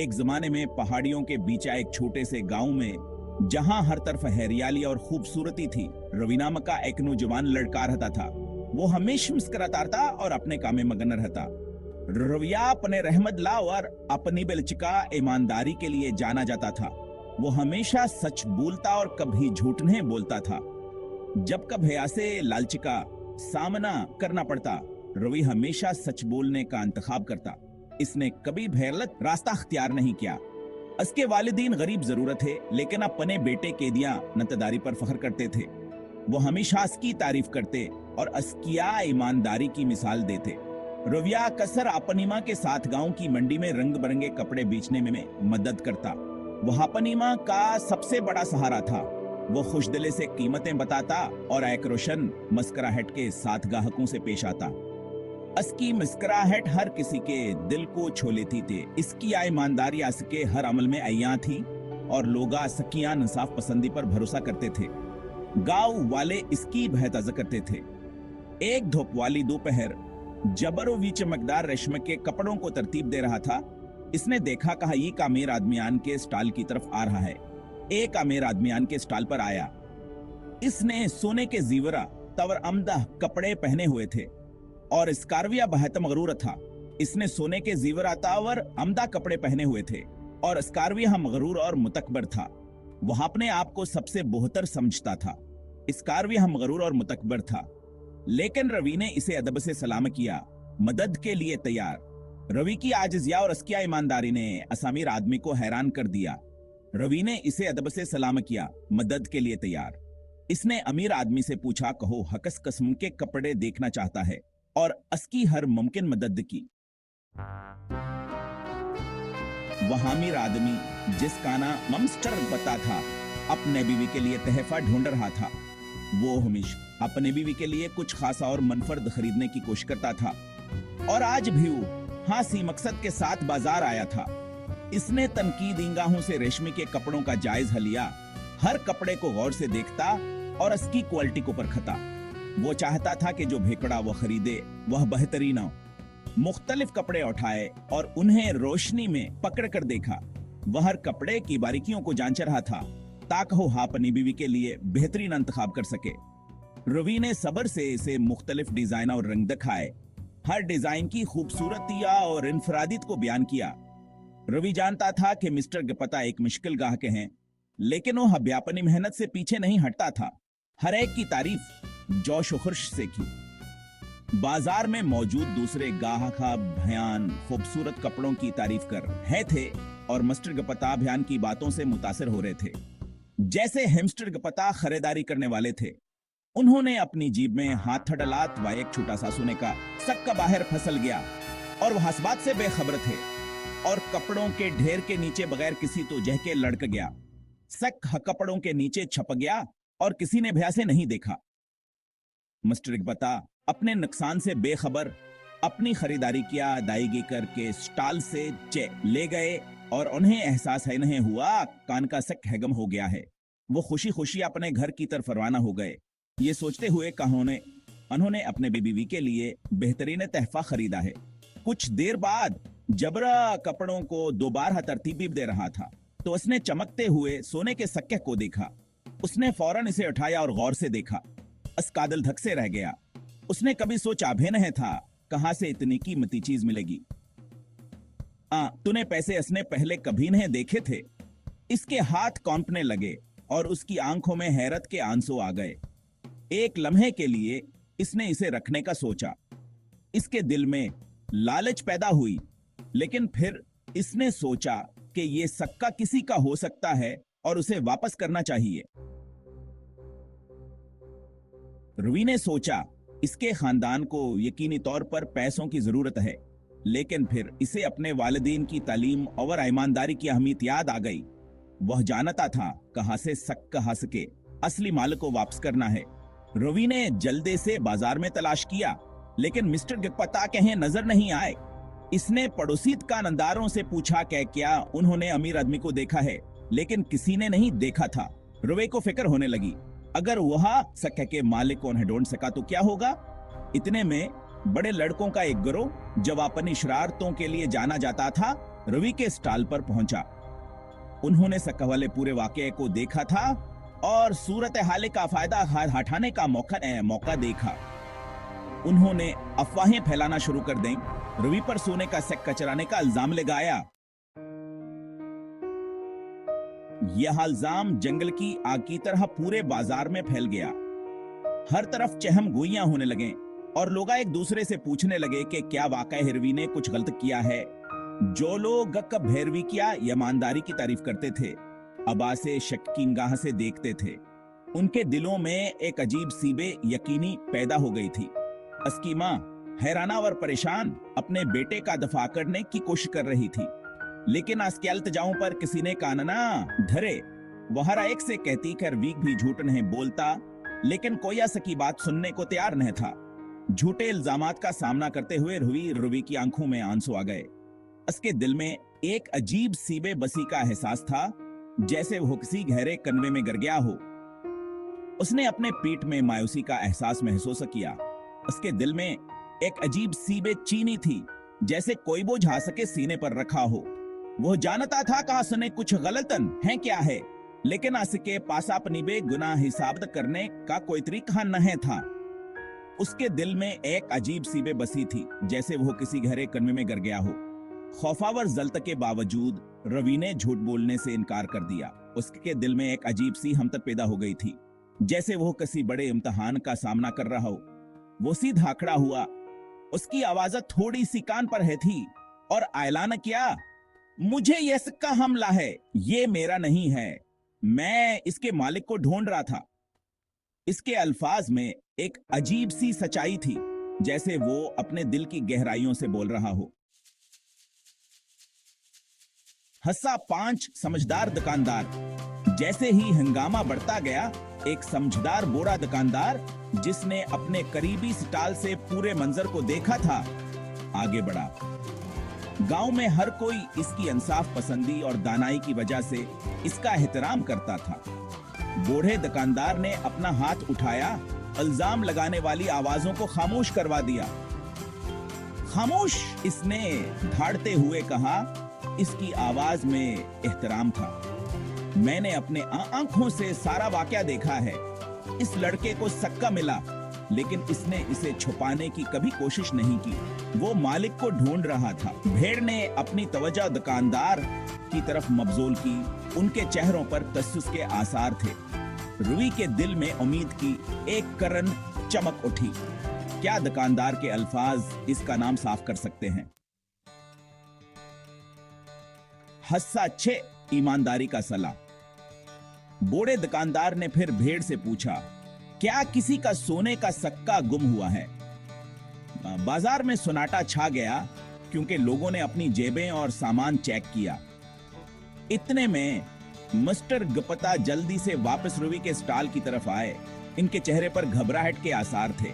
एक जमाने में पहाड़ियों के बीच एक छोटे से गांव में, जहां हर तरफ हरियाली और खूबसूरती थी, रवि नामक का एक नौजवान लड़का रहता था। वो हमेशा मुस्कुराता था और अपने काम में मगन रहता। रविया अपने रहमतला और अपनी बेलचिका ईमानदारी के लिए जाना जाता था। वो हमेशा सच बोलता और कभी झूठ नहीं बोलता था। जब कभी ऐसे लालच का सामना करना पड़ता, रवि हमेशा सच बोलने का इंतखाब करता। इसने कभी गलत रास्ता अख्तियार नहीं किया। उसके वालिदीन गरीब जरूर थे, लेकिन अपने बेटे के दिया नतदारी पर फख्र करते थे। वो हमेशा उसकी तारीफ करते और अस्किया ईमानदारी की मिसाल देते। रविया कसर अपनीमा के साथ गांव की मंडी में रंग बिरंगे कपड़े बेचने में मदद करता। वह अपनीमा का सबसे बड़ा सहारा था। वो खुशदिली से कीमतें बताता और एक रोशन मुस्कुराहट के साथ ग्राहकों से पेश आता। इसकी मुस्कुराहट हर किसी के दिल को छू लेती थी। इसकी ईमानदारी इसके हर अमल में अय्या थी और लोग सकिया इंसाफ पसंदी पर भरोसा करते थे। गांव वाले इसकी बेहतर करते थे। एक धूप वाली दोपहर जबरोवी चमकदार रेशम के कपड़ों को तरतीब दे रहा था। इसने देखा कहा एक अमीर आदमियान के स्टॉल की तरफ आ रहा है। एक अमीर आदमियान के स्टॉल पर आया। इसने सोने के जीवरा तवर अमदा कपड़े पहने हुए थे और स्कारविया बहुत मगरूर था। इसने सोने के जीवरा तावर अमदा कपड़े पहने हुए थे और स्कारविया मगरूर और मुतकबर था। वह अपने आप को सबसे बेहतर समझता था। स्कारविया मगरूर और मुतकबर था, लेकिन रवि ने इसे अदब से सलाम किया, मदद के लिए तैयार। रवि की आजिजिया और अस्किया ईमानदारी ने अमीर आदमी को हैरान कर दिया। रवि ने इसे अदब से सलाम किया, मदद के लिए तैयार। इसने अमीर आदमी से पूछा, कहो हकस किस्म के कपड़े देखना चाहता है और अस्की हर मुमकिन मदद की। वह अमीर आदमी जिसका नाम मम्स्टर पता था, अपने बीवी के लिए तहफा ढूंढ रहा था। वो हमेशा अपने बीवी के लिए कुछ खासा और मनफर्द खरीदने की कोशिश करता था और आज भी वो हासी मकसद के साथ बाजार आया था। इसने तनकीद इंगाहों से रेशमी के कपड़ों का जायजा लिया। हर कपड़े को गौर से देखता और इसकी क्वालिटी को परखता। वो चाहता था कि जो भेकड़ा वो खरीदे वह बेहतरीन हो। मुख्तलिफ कपड़े उठाए और उन्हें रोशनी में पकड़ कर देखा। वह हर कपड़े की बारीकियों को जांच रहा था ताकि वो अपनी बीवी के लिए बेहतरीन इंतखाब कर सके। रवि ने सब्र से इसे मुख्तलिफ डिजाइन और रंग दिखाए। हर डिजाइन की खूबसूरतिया और इनफरादियत को बयान किया। रवि जानता था कि मिस्टर गपता एक मुश्किल गाहक हैं, लेकिन वो अपनी मेहनत से पीछे नहीं हटता था। हर एक की तारीफ जोश खुश से की। बाजार में मौजूद दूसरे गाहक बयान खूबसूरत कपड़ों की तारीफ कर रहे थे और मिस्टर गपता बयान की बातों से मुतासिर हो रहे थे। जैसे हेमस्टर गपता खरीदारी करने वाले थे, उन्होंने अपनी जीब में हाथ डलात व एक छोटा सा सोने का सक्का बाहर फंसल गया और वह हसबात से बेखबर थे और कपड़ों के ढेर के नीचे बगैर किसी तोजह के लड़क गया। सक कपड़ों के नीचे छप गया और किसी ने भया से नहीं देखा। मिस्टर गपता अपने नुकसान से बेखबर अपनी खरीदारी की अदायगी करके स्टॉल से ले गए और उन्हें एहसास है नहीं हुआ कान का सक हैगम हो गया है। वो खुशी खुशी अपने घर की तरफ रवाना हो गए, ये सोचते हुए उन्होंने अपने बीवी के लिए बेहतरीन तहफा खरीदा है। कुछ देर बाद जबरा कपड़ों को दोबारा तरतीब दे रहा था तो उसने चमकते हुए सोने के सक्के को देखा। उसने फौरन इसे उठाया और गौर से देखा। उसका दिल धक से रह गया। उसने कभी सोचा भी नहीं था कहां से इतनी कीमती चीज मिलेगी। तूने पैसे इसने पहले कभी नहीं देखे थे। इसके हाथ कांपने लगे और उसकी आंखों में हैरत के आंसू आ गए। एक लम्हे के लिए इसने इसे रखने का सोचा। इसके दिल में लालच पैदा हुई, लेकिन फिर इसने सोचा कि यह सक्का किसी का हो सकता है और उसे वापस करना चाहिए। रवि ने सोचा इसके खानदान को यकीनी तौर पर पैसों की जरूरत है, लेकिन फिर इसे अपने वालिदीन की तालीम और ईमानदारी की अहमियत याद आ गई। वह जानता था कहां से सक्का हंस के असली माल को वापस करना है। रवि ने जल्दी से बाजार में तलाश किया, लेकिन मिस्टर गपता कहीं नजर नहीं आए। इसने पड़ोसी दुकानदारों से पूछा क्या उन्होंने अमीर आदमी को देखा है, लेकिन किसी ने नहीं देखा था। रवि को फिक्र होने लगी, अगर वह सक्के के मालिक को उन्हें ढूंढ सका तो क्या होगा। इतने में बड़े लड़कों का एक गिरोह जो अपनी शरारतों के लिए जाना जाता था रवि के स्टॉल पर पहुंचा। उन्होंने सकवाले पूरे वाकये को देखा था और सूरत हाल का फायदा उठाने का मौका देखा। उन्होंने अफवाहें फैलाना शुरू कर दें, रवि पर सोने का सिक्का चराने का इल्जाम लगाया। यह इल्जाम जंगल की आग की तरह पूरे बाजार में फैल गया। हर तरफ चहम गोइयां होने लगे और लोग एक दूसरे से पूछने लगे कि क्या वाकई रवि ने कुछ गलत किया है। जो लोग भैरवी किया ईमानदारी की तारीफ करते थे, अबा से शक की निगाह से देखते थे, उनके दिलों में एक अजीब सी बेयकीनी पैदा हो गई थी। उसकी मां हैराना और परेशान अपने बेटे का दफा करने की कोशिश कर रही थी, लेकिन आज के अल्तजाओं पर किसी ने कान ना धरे। वह एक से कहती कर वीक भी झूठ नहीं बोलता, लेकिन कोई सकी बात सुनने को तैयार नहीं था। झूठे इल्जामात का सामना करते हुए रवि की आंखों में आंसू आ गए। उसके दिल में एक अजीब सी बेबसी का एहसास था, जैसे वो किसी गहरे कन्वे में गिर गया हो। उसने अपने पीठ में मायूसी का एहसास महसूस किया। उसके दिल में एक अजीब सी बेचैनी थी, जैसे कोई बोझ आ सके सीने पर रखा हो। वो जानता था कि उसने कुछ गलतन है क्या है, लेकिन उसके पास अपनी बेगुनाह हिसाब करने का कोई तरीका नहीं था। उसके दिल में एक अजीब सी बेबसी थी, जैसे वो किसी गहरे कन्वे में गिर गया हो। खौफावर जल्त के बावजूद रवि ने झूठ बोलने से इनकार कर दिया। उसके दिल में एक अजीब सी हमदर्दी पैदा हो गई थी, जैसे वो किसी बड़े इम्तिहान का सामना कर रहा हो। वो सीधा खड़ा हुआ, उसकी आवाज थोड़ी सी कान पर है थी और ऐलान किया, मुझे यह सिक्का हमला है, ये मेरा नहीं है, मैं इसके मालिक को ढूंढ रहा था। इसके अल्फाज में एक अजीब सी सच्चाई थी, जैसे वो अपने दिल की गहराइयों से बोल रहा हो। हंसा 5 समझदार दुकानदार। जैसे ही हंगामा बढ़ता गया, एक समझदार बोरा दुकानदार, जिसने अपने करीबी स्टॉल से पूरे मंजर को देखा था, आगे बढ़ा। गांव में हर कोई इसकी इंसाफ पसंदी और दानाई की वजह से इसका एहतराम करता था। बूढ़े दुकानदार ने अपना हाथ उठाया, इल्जाम लगाने वाली आवाजों को खामोश करवा दिया। खामोश, इसने धाड़ते हुए कहा। इसकी आवाज में एहतराम था। मैंने अपने आंखों से सारा वाकया देखा है। इस लड़के को सक्का मिला, लेकिन इसने इसे छुपाने की कभी कोशिश नहीं की। वो मालिक को ढूंढ रहा था। भेड़ ने अपनी तवज्जो दुकानदार की तरफ मबजूल की। उनके चेहरों पर तसव्वुस के आसार थे। रवि के दिल में उम्मीद की एक करन चमक उठी। क्या दुकानदार के अल्फाज इसका नाम साफ कर सकते हैं? हस्सा 6 ईमानदारी का सलाह। बूढ़े दुकानदार ने फिर भेड़ से पूछा, क्या किसी का सोने का सिक्का गुम हुआ है? बाजार में सन्नाटा छा गया, क्योंकि लोगों ने अपनी जेबें और सामान चेक किया। इतने में मिस्टर गपता जल्दी से वापस रवि के स्टॉल की तरफ आए। इनके चेहरे पर घबराहट के आसार थे।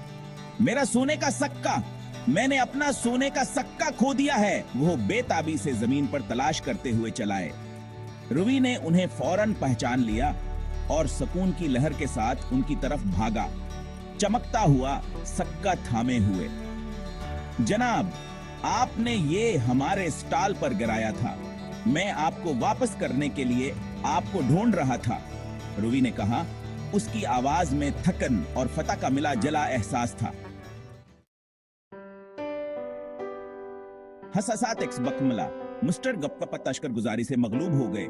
मेरा सोने का सिक्का, मैंने अपना सोने का सिक्का खो दिया है, वो बेताबी से जमीन पर तलाश करते हुए चलाए। रवि ने उन्हें फौरन पहचान लिया और सुकून की लहर के साथ उनकी तरफ भागा, चमकता हुआ सिक्का थामे हुए। जनाब, आपने ये हमारे स्टॉल पर गिराया था। मैं आपको वापस करने के लिए आपको ढूंढ रहा था, रवि ने कहा। उसकी आवाज में थकन और फतह का मिला जला एहसास था। हसासात एक्स बकमला मिस्टर गप्पा तशकर गुजारी से मगलूब हो गए।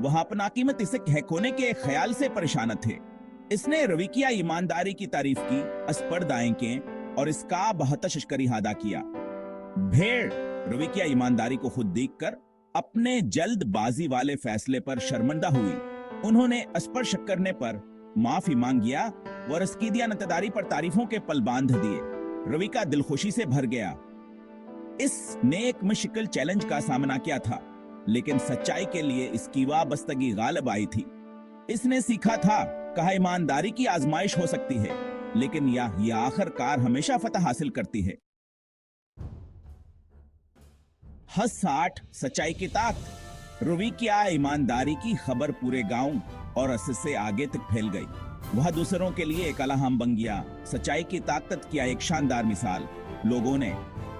वह अपना कीमत इसे खोने के ख्याल से परेशान थे। इसने रवि की ईमानदारी की तारीफ की, अस्पर्दाएं के और इसका बहुत शशकरी अदा किया। भेड़ रवि की ईमानदारी को खुद देखकर अपने जल्दबाजी वाले फैसले पर शर्मिंदा हुई। उन्होंने अस्पर्श करने पर माफी मांगिया और अस्कीदिया नतदारी पर तारीफों के पल बांध दिए। रवि का दिल खुशी से भर गया। इस नेक मुश्किल चैलेंज का सामना किया था, लेकिन सच्चाई के लिए इसकी वाबस्तगी गालिब आई थी। इसने सीखा था कहा ईमानदारी की आजमाइश हो सकती है, लेकिन यह आखिरकार हमेशा फतह हासिल करती है। हस 8 सच्चाई की ताकत। रवि की ईमानदारी की खबर पूरे गांव और उससे आगे तक फैल गई। वह दूसरों के लिए एक अलहम बन गया। सच्चाई की ताकत की एक शानदार मिसाल। लोगों ने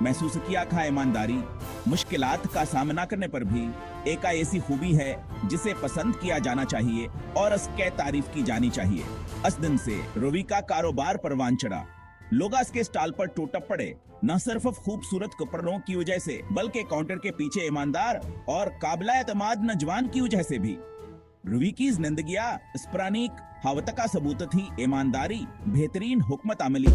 महसूस किया खा ईमानदारी मुश्किलात का सामना करने पर भी एक ऐसी खूबी है जिसे पसंद किया जाना चाहिए और उसके तारीफ की जानी चाहिए। उस दिन से रवि का कारोबार परवान चढ़ा। लोग उसके स्टॉल पर टूट पड़े, न सिर्फ खूबसूरत कपड़ों की वजह से बल्कि काउंटर के पीछे ईमानदार और काबिला एतमाद नौजवान की वजह से भी। रवि की जिंदगियां स्प्रानिक हावत का सबूत थी ईमानदारी, बेहतरीन हुकमत अमली।